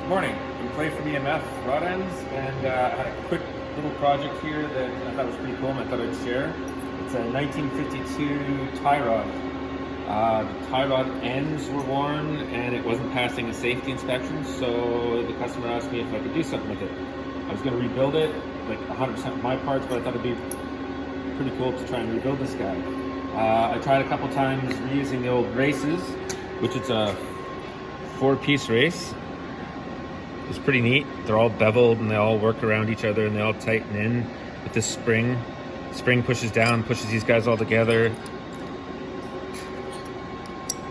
Good morning. I'm Clay from EMF Rod Ends, and I had a quick little project here that I thought was pretty cool and I thought I'd share. It's a 1952 tie rod. The tie rod ends were worn and it wasn't passing a safety inspection, so the customer asked me if I could do something with it. I was going to rebuild it, like 100% of my parts, but I thought it'd be pretty cool to try and rebuild this guy. I tried a couple times reusing the old races, which it's a 4-piece race. It's pretty neat. They're all beveled and they all work around each other and they all tighten in with this spring. Spring pushes down, pushes these guys all together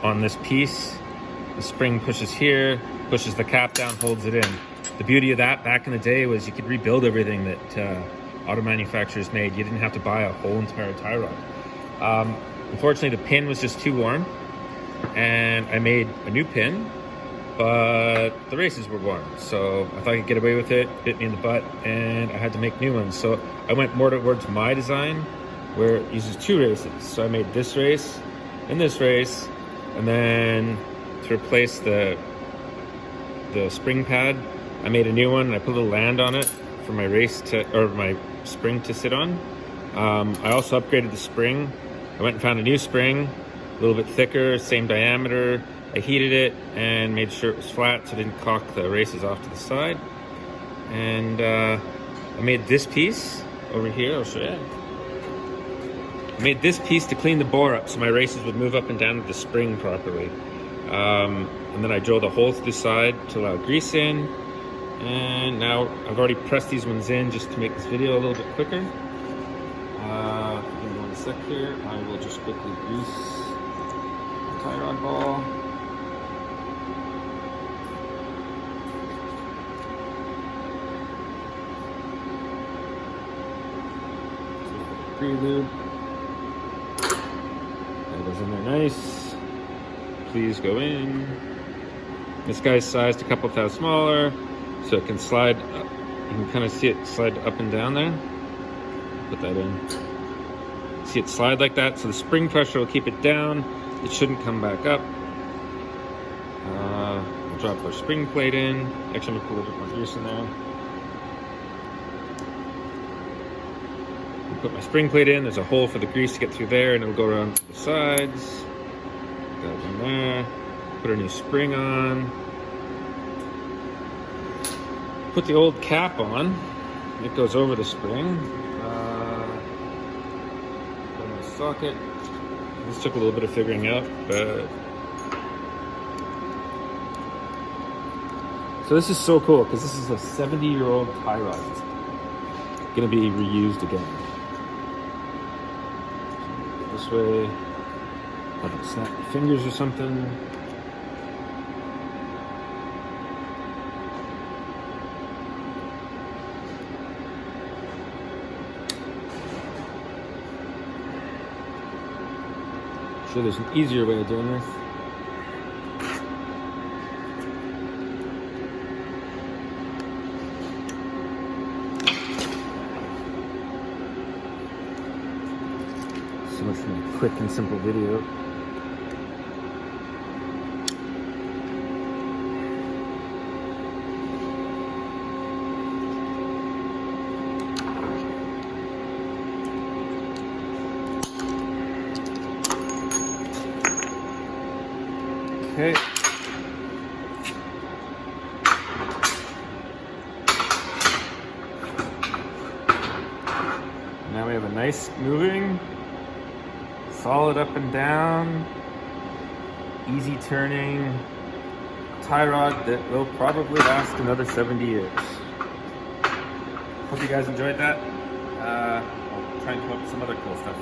on this piece. The spring pushes here, pushes the cap down, holds it in. The beauty of that back in the day was you could rebuild everything that auto manufacturers made. You didn't have to buy a whole entire tie rod. Unfortunately, the pin was just too worn and I made a new pin, but the races were worn, so I thought I could get away with it. Bit me in the butt, and I had to make new ones. So I went more towards my design, where it uses 2 races. So I made this race and this race, and then to replace the spring pad, I made a new one. And I put a little land on it for my my spring to sit on. I also upgraded the spring. I went and found a new spring, a little bit thicker, same diameter. I heated it and made sure it was flat so it didn't cock the races off to the side. And I made this piece over here, I'll show you. I made this piece to clean the bore up so my races would move up and down with the spring properly. And then I drilled a hole through the side to allow grease in. And now I've already pressed these ones in just to make this video a little bit quicker. Give me 1 sec here. I will just quickly grease the tie rod ball. Prelude. That goes in there nice. Please go in. This guy's sized a couple times smaller, so it can slide up. You can kind of see it slide up and down there. Put that in. See it slide like that, so the spring pressure will keep it down. It shouldn't come back up. We'll drop our spring plate in. Actually, I'm gonna put a little bit more grease in there. Put my spring plate in, there's a hole for the grease to get through there, and it'll go around to the sides. Put that in there. Put a new spring on. Put the old cap on. It goes over the spring. Put in the socket. This took a little bit of figuring out, but... So this is so cool, because this is a 70-year-old tie rod. It's gonna be reused again. This way, I don't snap my fingers or something. I'm sure there's an easier way of doing this. So much for a quick and simple video. Okay. Now we have a nice moving, solid up and down, easy turning tie rod that will probably last another 70 years. Hope you guys enjoyed that. I'll try and come up with some other cool stuff.